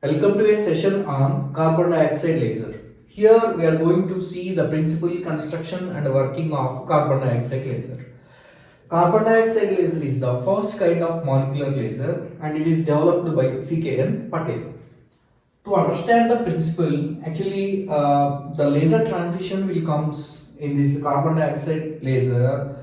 Welcome to a session on carbon dioxide laser. Here we are going to see the principal construction and working of carbon dioxide laser. Carbon dioxide laser is the first kind of molecular laser and it is developed by CKN Patel. To understand the principle, actually the laser transition will comes in this carbon dioxide laser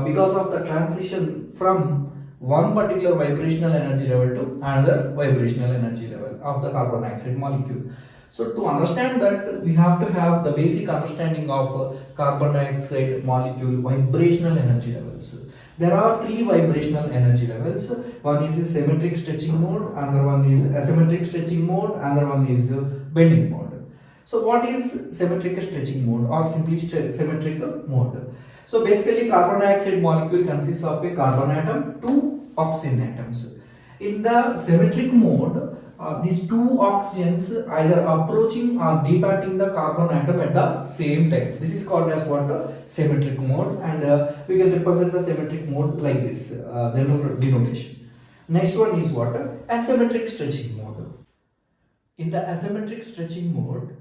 because of the transition from one particular vibrational energy level to another vibrational energy level of the carbon dioxide molecule. So to understand that, we have to have the basic understanding of carbon dioxide molecule vibrational energy levels. There are three vibrational energy levels. One is the symmetric stretching mode, another one is asymmetric stretching mode, another one is bending mode. So what is symmetric stretching mode or simply symmetric mode? So basically carbon dioxide molecule consists of a carbon atom, two oxygen atoms. In the symmetric mode, these two oxygens either approaching or departing the carbon atom at the same time. This is called as what? Symmetric mode, and we can represent the symmetric mode like this, general denotation. Next one is what? Asymmetric stretching mode. In the asymmetric stretching mode,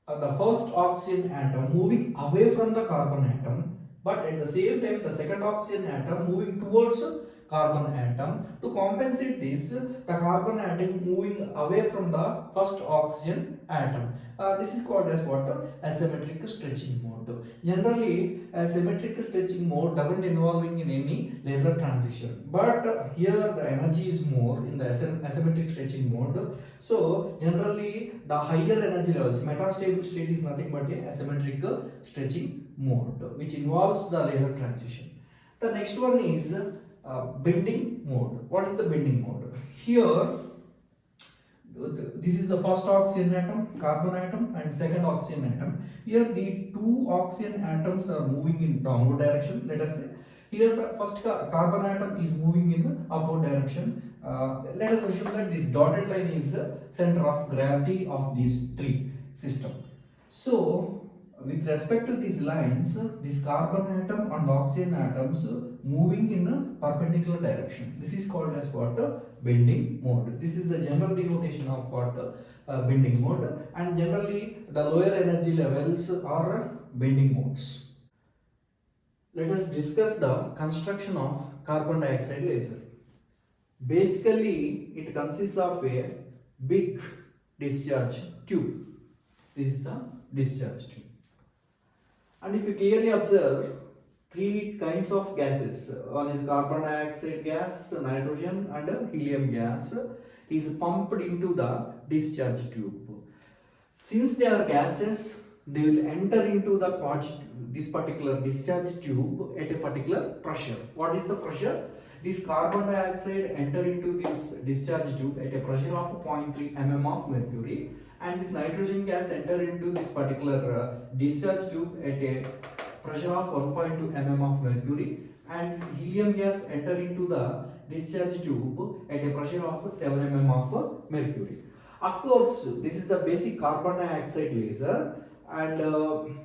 the first oxygen atom moving away from the carbon atom, but at the same time the second oxygen atom moving towards carbon atom. To compensate this, the carbon atom moving away from the first oxygen atom. This is called as what? Asymmetric stretching mode. Generally, asymmetric stretching mode doesn't involving in any laser transition, but here the energy is more in the asymmetric stretching mode. So generally the higher energy levels, metastable state is nothing but a asymmetric stretching mode which involves the laser transition. The next one is bending mode. What is the bending mode? Here this is the first oxygen atom, carbon atom, and second oxygen atom. Here the two oxygen atoms are moving in downward direction. Let us say here the first carbon atom is moving in upward direction. Let us assume that this dotted line is the center of gravity of these three system. So with respect to these lines, this carbon atom and oxygen atoms moving in a perpendicular direction. This is called as what? Bending mode. This is the general denotation of what? Bending mode, and generally the lower energy levels are bending modes. Let us discuss the construction of carbon dioxide laser. Basically, it consists of a big discharge tube. This is the discharge tube. And if you clearly observe, three kinds of gases. One is carbon dioxide gas, nitrogen, and helium gas is pumped into the discharge tube. Since they are gases, they will enter into the this particular discharge tube at a particular pressure. What is the pressure? This carbon dioxide enter into this discharge tube at a pressure of 0.3 mm of mercury, and this nitrogen gas enter into this particular discharge tube at a pressure of 1.2 mm of mercury, and this helium gas enter into the discharge tube at a pressure of 7 mm of mercury. Of course, this is the basic carbon dioxide laser, and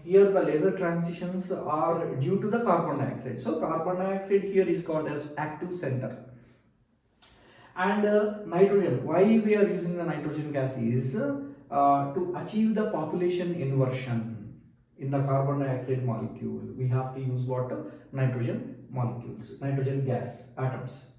here the laser transitions are due to the carbon dioxide. So carbon dioxide here is called as active center. And nitrogen, why we are using the nitrogen gas is to achieve the population inversion in the carbon dioxide molecule. We have to use what? Nitrogen molecules, nitrogen gas atoms.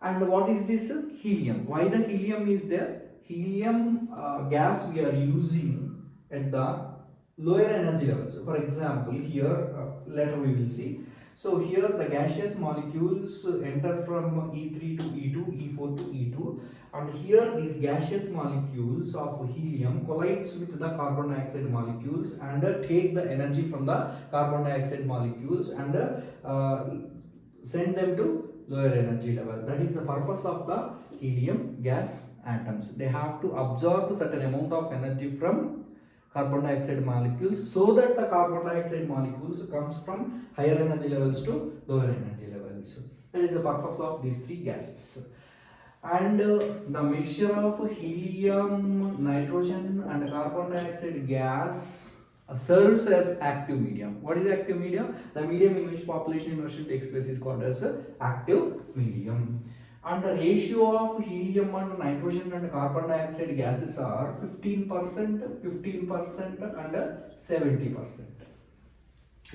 And what is this? Helium. Why the helium is there? Helium gas we are using at the lower energy levels. For example, here later we will see. So here the gaseous molecules enter from E3 to E2, E4 to E2, and here these gaseous molecules of helium collides with the carbon dioxide molecules and take the energy from the carbon dioxide molecules and send them to lower energy level. That is the purpose of the helium gas atoms. They have to absorb certain amount of energy from carbon dioxide molecules so that the carbon dioxide molecules comes from higher energy levels to lower energy levels. That is the purpose of these three gases. And the mixture of helium, nitrogen and carbon dioxide gas serves as active medium. What is active medium? The medium in which population inversion takes place is called as active medium. and the ratio of helium and nitrogen and carbon dioxide gases are 15%, 15% and 70%.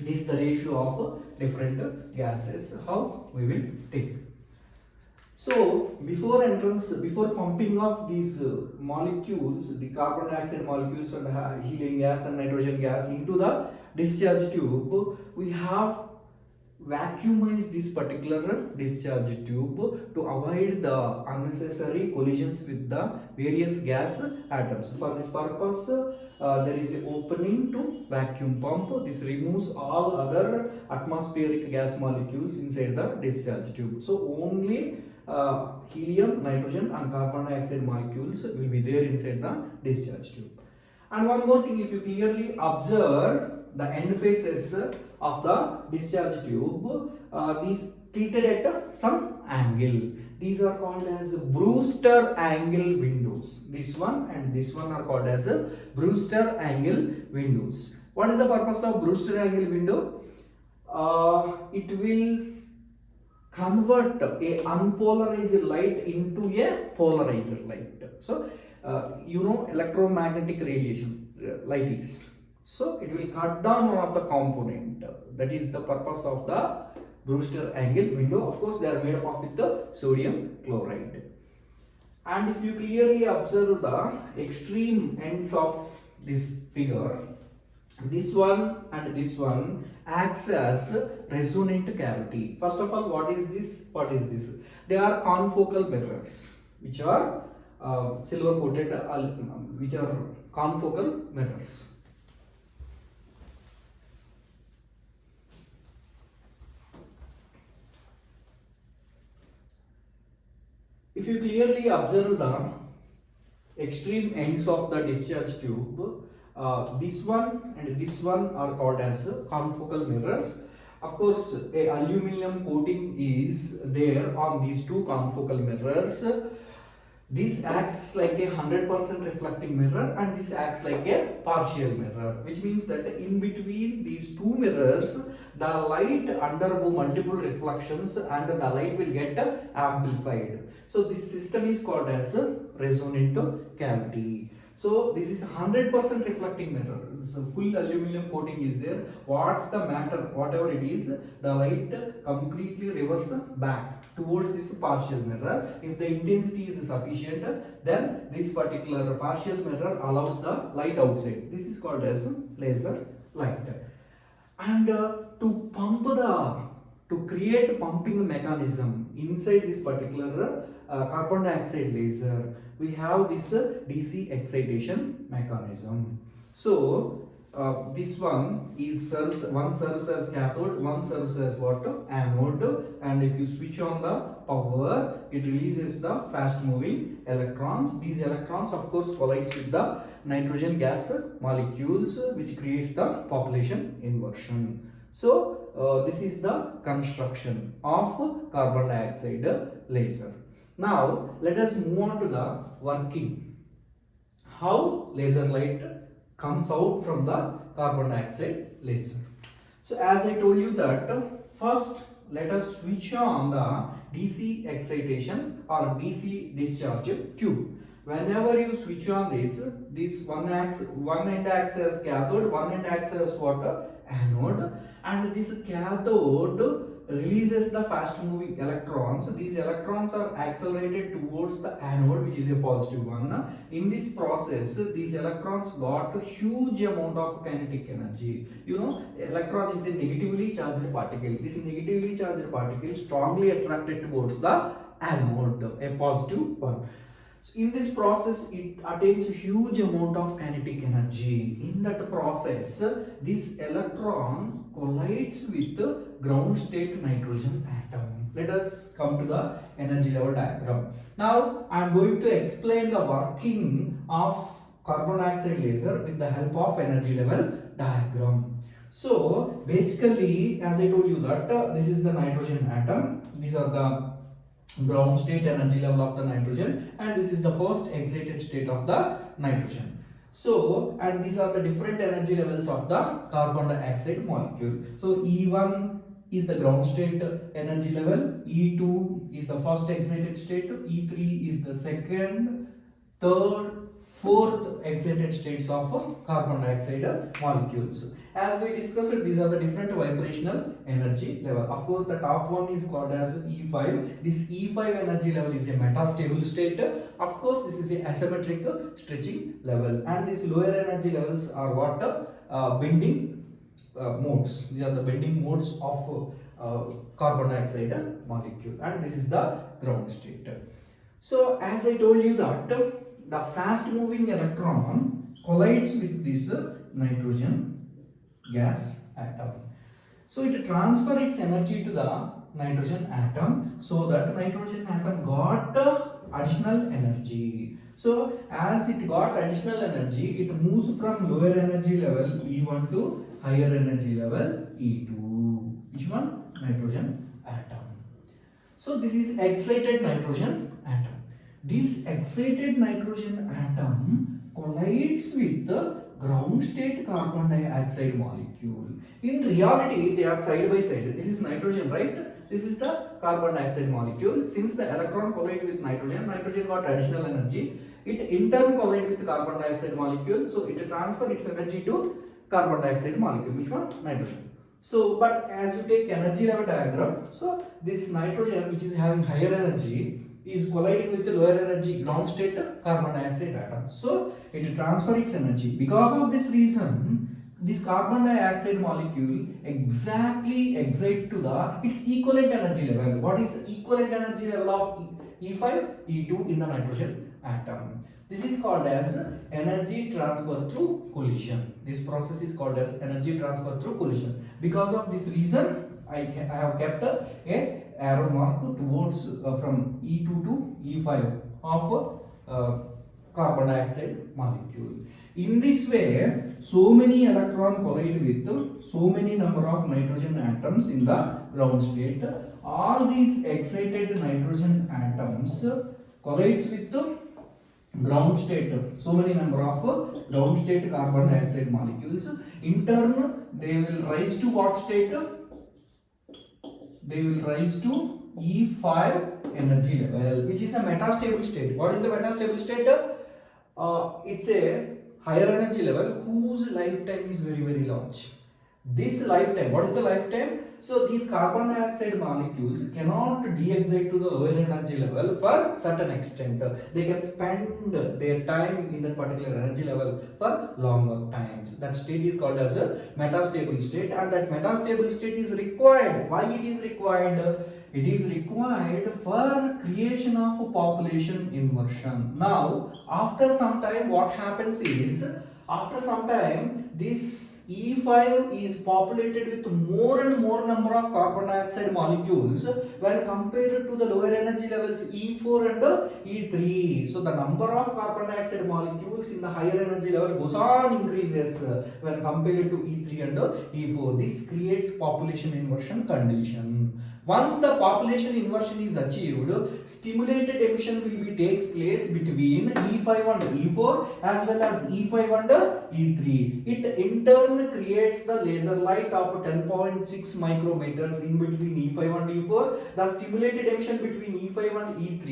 This is the ratio of different gases, how we will take. So before pumping of these molecules, the carbon dioxide molecules and helium gas and nitrogen gas into the discharge tube, we have vacuumize this particular discharge tube to avoid the unnecessary collisions with the various gas atoms. For this purpose, there is an opening to vacuum pump. This removes all other atmospheric gas molecules inside the discharge tube. So only helium, nitrogen and carbon dioxide molecules will be there inside the discharge tube. And one more thing, if you clearly observe the end faces of the discharge tube, these treated at some angle. These are called as Brewster angle windows. This one and this one are called as Brewster angle windows. What is the purpose of Brewster angle window? It will convert a unpolarized light into a polarized light. So you know electromagnetic radiation light is. So it will cut down one of the component. That is the purpose of the Brewster angle window. Of course, they are made up with the sodium chloride. And if you clearly observe the extreme ends of this figure, this one and this one acts as resonant cavity. First of all, what is this? What is this? They are confocal mirrors, which are silver coated, which are confocal mirrors. If you clearly observe the extreme ends of the discharge tube, this one and this one are called as confocal mirrors. Of course, a aluminum coating is there on these two confocal mirrors. This acts like a 100% reflecting mirror and this acts like a partial mirror, which means that in between these two mirrors, the light undergo multiple reflections and the light will get amplified. So this system is called as a resonant cavity. So this is 100% reflecting mirror. So full aluminum coating is there. What's the matter? Whatever it is, the light completely reverses back towards this partial mirror. If the intensity is sufficient, then this particular partial mirror allows the light outside. This is called as laser light. And to create pumping mechanism inside this particular carbon dioxide laser, we have this DC excitation mechanism. So this one serves as cathode, one serves as what? Anode. And if you switch on the power, it releases the fast moving electrons. These electrons of course collides with the nitrogen gas molecules, which creates the population inversion. So this is the construction of carbon dioxide laser. Now let us move on to the working. How laser light comes out from the carbon dioxide laser. So as I told you that first let us switch on the DC excitation or DC discharge tube. Whenever you switch on this one end acts as cathode, one end acts as what? Anode, and this cathode releases the fast moving electrons. These electrons are accelerated towards the anode, which is a positive one. In this process, these electrons got a huge amount of kinetic energy. You know, electron is a negatively charged particle. This negatively charged particle strongly attracted towards the anode, a positive one. So in this process, it attains a huge amount of kinetic energy. In that process, this electron collides with the ground state nitrogen atom. Let us come to the energy level diagram. Now, I am going to explain the working of carbon dioxide laser with the help of energy level diagram. So, basically, as I told you that this is the nitrogen atom. These are the ground state energy level of the nitrogen, and this is the first excited state of the nitrogen. So, and these are the different energy levels of the carbon dioxide molecule. So E1 is the ground state energy level, E2 is the first excited state, E3 is the second, third, fourth excited states of carbon dioxide molecules. As we discussed, these are the different vibrational energy level. Of course, the top one is called as E5. This E5 energy level is a metastable state. Of course, this is a asymmetric stretching level, and these lower energy levels are what? Bending modes. These are the bending modes of carbon dioxide molecule, and this is the ground state. So as I told you that the fast moving electron collides with this nitrogen gas atom. So it transfers its energy to the nitrogen atom, so that nitrogen atom got additional energy. So as it got additional energy, it moves from lower energy level E1 to higher energy level E2. Which one? Nitrogen atom. So this is excited nitrogen atom. This excited nitrogen atom collides with the ground state carbon dioxide molecule. In reality, they are side by side. This is nitrogen, right? This is the carbon dioxide molecule. Since the electron collide with nitrogen, nitrogen got additional energy. It in turn collide with the carbon dioxide molecule. So it transfers its energy to carbon dioxide molecule. Which one? Nitrogen. So, but as you take energy level diagram, so this nitrogen, which is having higher energy, is colliding with the lower energy ground state carbon dioxide atom. So it transfers its energy. Because of this reason, this carbon dioxide molecule exactly excite to the its equivalent energy level. What is the equivalent energy level of E5, E2 in the nitrogen atom? This is called as energy transfer through collision. This process is called as energy transfer through collision. Because of this reason, I have kept a arrow mark towards from E2 to E5 of carbon dioxide molecule. In this way, so many electrons collide with so many number of nitrogen atoms in the ground state. All these excited nitrogen atoms collides with ground state, so many number of ground state carbon dioxide molecules. In turn, they will rise to what state? They will rise to E5 energy level, which is a metastable state. What is the metastable state? It's a higher energy level whose lifetime is very, very large. This lifetime, what is the lifetime? So these carbon dioxide molecules cannot de-excite to the lower energy level for certain extent. They can spend their time in that particular energy level for longer times. That state is called as a metastable state, and that metastable state is required. Why it is required? It is required for creation of a population inversion. Now, after some time, what happens is, after some time, this E5 is populated with more and more number of carbon dioxide molecules when compared to the lower energy levels E4 and E3. So the number of carbon dioxide molecules in the higher energy level goes on increases when compared to E3 and E4. This creates population inversion condition. Once the population inversion is achieved, stimulated emission will be takes place between E5 and E4 as well as E5 and E3. It in turn creates the laser light of 10.6 micrometers in between E5 and E4. The stimulated emission between E5 and E3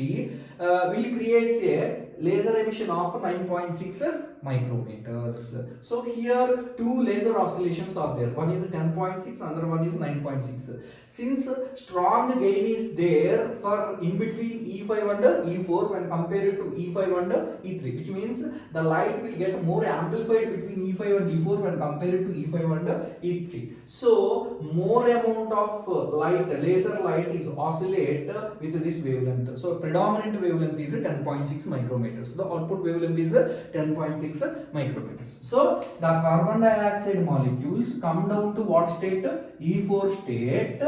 will create a laser emission of 9.6 micrometers. So here two laser oscillations are there. One is 10.6, another one is 9.6. Since strong gain is there for in between E5 and E4 when compared to E5 and E3, which means the light will get more amplified between E5 and E4 when compared to E5 and E3. So more amount of light, laser light is oscillate with this wavelength. So predominant wavelength is 10.6 micrometers. The output wavelength is 10.6 micrometers. So the carbon dioxide molecules come down to what state? E4 state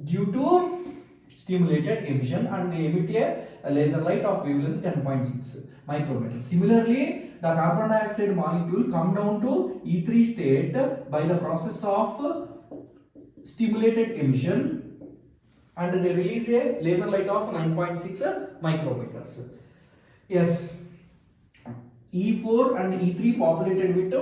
due to stimulated emission, and they emit a laser light of wavelength 10.6 micrometers. Similarly, the carbon dioxide molecule come down to E3 state by the process of stimulated emission, and they release a laser light of 9.6 micrometers. Yes, E4 and E3 populated with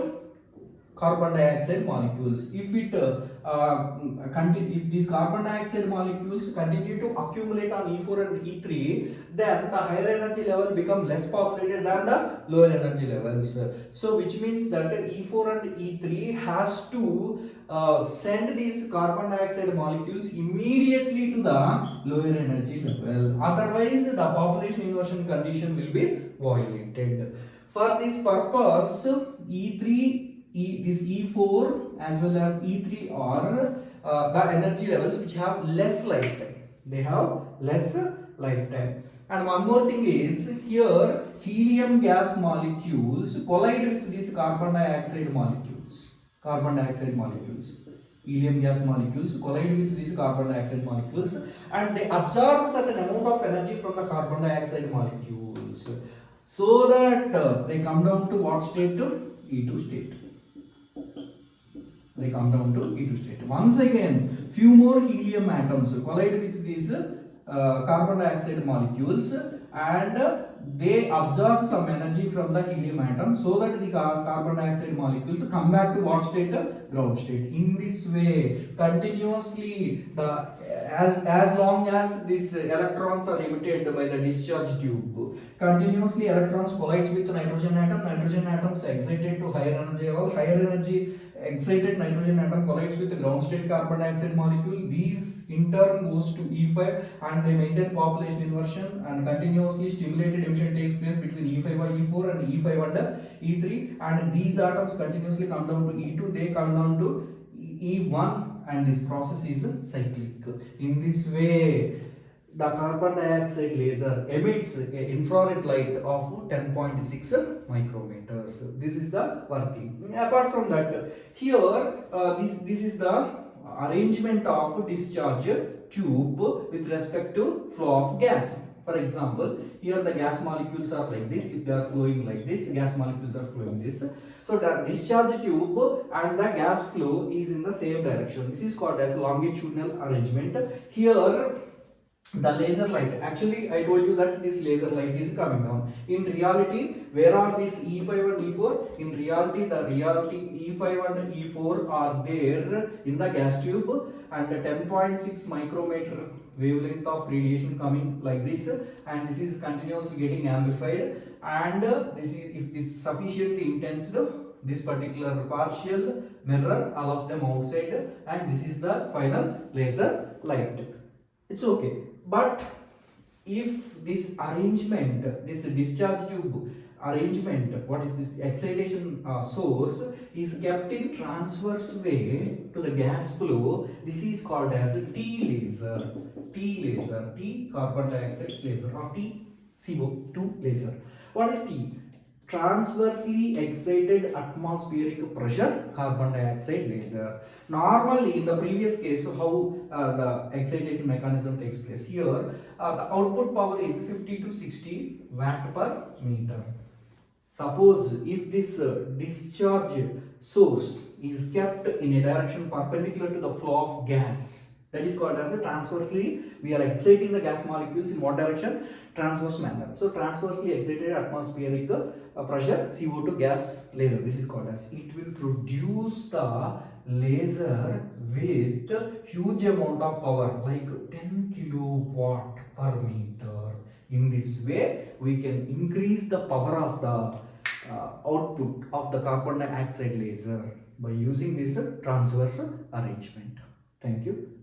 carbon dioxide molecules. If it if these carbon dioxide molecules continue to accumulate on E4 and E3, then the higher energy level become less populated than the lower energy levels. So which means that E4 and E3 has to send these carbon dioxide molecules immediately to the lower energy level. Otherwise, the population inversion condition will be violated. For this purpose, E3, this E4 as well as E3 are the energy levels which have less lifetime. They have less lifetime. And one more thing is here helium gas molecules collide with these carbon dioxide molecules. Carbon dioxide molecules. Helium gas molecules collide with these carbon dioxide molecules and they absorb certain amount of energy from the carbon dioxide molecules so that they come down to what state? E2 state. They come down to E2 state. Once again, few more helium atoms collide with these carbon dioxide molecules and they absorb some energy from the helium atom so that the carbon dioxide molecules come back to what state? Ground state. In this way, continuously, as long as these electrons are emitted by the discharge tube, continuously electrons collides with the nitrogen atom. Nitrogen atoms excited to higher energy level. Higher energy excited nitrogen atom collides with the ground state carbon dioxide molecule. These in turn goes to E5 and they maintain population inversion and continuously stimulated emission takes place between E5 and E4 and E5 and E3 and these atoms continuously come down to E2, they come down to E1 and this process is cyclic. In this way, the carbon dioxide laser emits infrared light of 10.6 micrometers. This is the working. Apart from that, here this is the arrangement of discharge tube with respect to flow of gas. For example, here the gas molecules are like this. If they are flowing like this, gas molecules are flowing this. So the discharge tube and the gas flow is in the same direction. This is called as longitudinal arrangement. Here the laser light, actually I told you that this laser light is coming down. In reality, where are these E5 and E4? In reality, the E5 and E4 are there in the gas tube and the 10.6 micrometer wavelength of radiation coming like this and this is continuously getting amplified and this is, if this is sufficiently intense, this particular partial mirror allows them outside and this is the final laser light. It's okay. But if this arrangement, this discharge tube arrangement, what is this excitation source is kept in transverse way to the gas flow, this is called as T laser. T laser, T carbon dioxide laser or T CO2 laser. What is T? Transversely excited atmospheric pressure carbon dioxide laser. Normally in the previous case, how the excitation mechanism takes place, here the output power is 50 to 60 watt per meter. Suppose if this discharge source is kept in a direction perpendicular to the flow of gas, that is called as a transversely, we are exciting the gas molecules in what direction? Transverse manner. So transversely excited atmospheric pressure CO2 gas laser, this is called as, it will produce the laser with huge amount of power like 10 kilowatt per meter. In this way we can increase the power of the output of the carbon dioxide laser by using this transverse arrangement. Thank you.